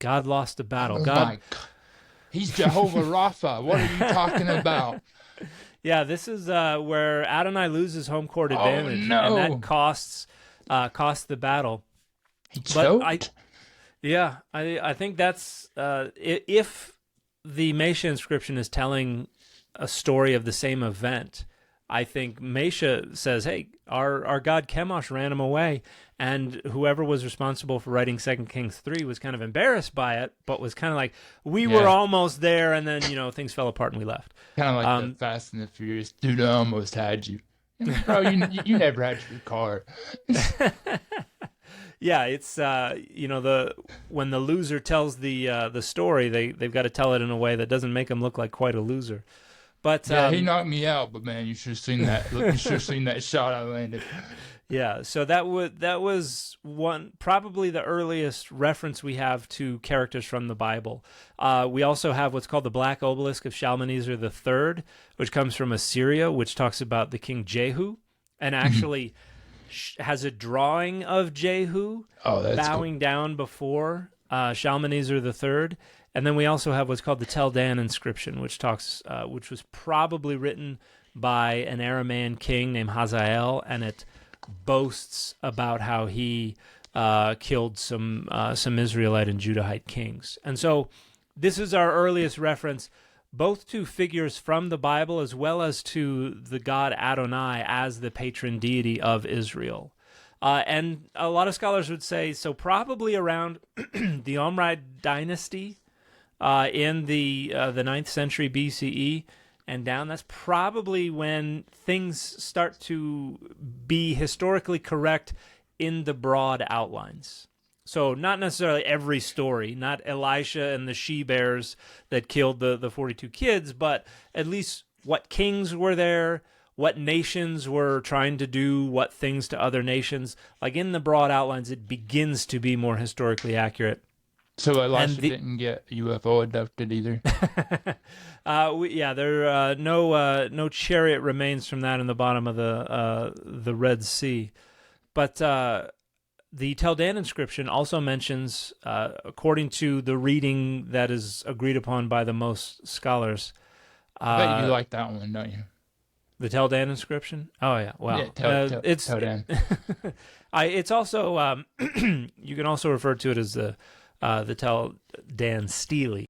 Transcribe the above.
God lost a battle. Oh God, my God. He's Jehovah Rapha. What are you talking about? yeah, this is where Adonai loses home court Oh advantage, and that no. costs the battle. He But I choked? Yeah, I think that's if the Mesha inscription is telling a story of the same event, I think Mesha says, "Hey, our god Chemosh ran him away," and whoever was responsible for writing Second Kings 3 was kind of embarrassed by it, but was kind of like, "We were Yeah. almost there, and then things fell apart and we left." Kind of like the Um, Fast and the Furious. Dude, I almost had you. Bro, you never had your car. yeah, it's the when the loser tells the story, they've got to tell it in a way that doesn't make him look like quite a loser. But Yeah, he knocked me out, but man, you should have seen that. Look, you should have seen that shot I landed. yeah, so that was one probably the earliest reference we have to characters from the Bible. We also have what's called the Black Obelisk of Shalmaneser III, which comes from Assyria, which talks about the king Jehu, and actually has a drawing of Jehu Oh, that's cool. bowing down before Shalmaneser III. And then we also have what's called the Tel Dan inscription, which was probably written by an Aramaean king named Hazael, and it boasts about how he killed some Israelite and Judahite kings. And so this is our earliest reference both to figures from the Bible as well as to the god Adonai as the patron deity of Israel. And a lot of scholars would say, so probably around the Omride dynasty in the 9th century BCE and down, that's probably when things start to be historically correct in the broad outlines. So not necessarily every story, not Elisha and the she-bears that killed the 42 kids, but at least what kings were there, what nations were trying to do what things to other nations. Like in the broad outlines, it begins to be more historically accurate. So Elisha didn't get UFO abducted either. There are no chariot remains from that in the bottom of the Red Sea, but the Tel Dan inscription also mentions, according to the reading that is agreed upon by the most scholars. I bet you like that one, don't you? The Tel Dan inscription? Oh yeah, wow. Yeah, Tel Dan. It's also you can also refer to it as the Tel Dan stele.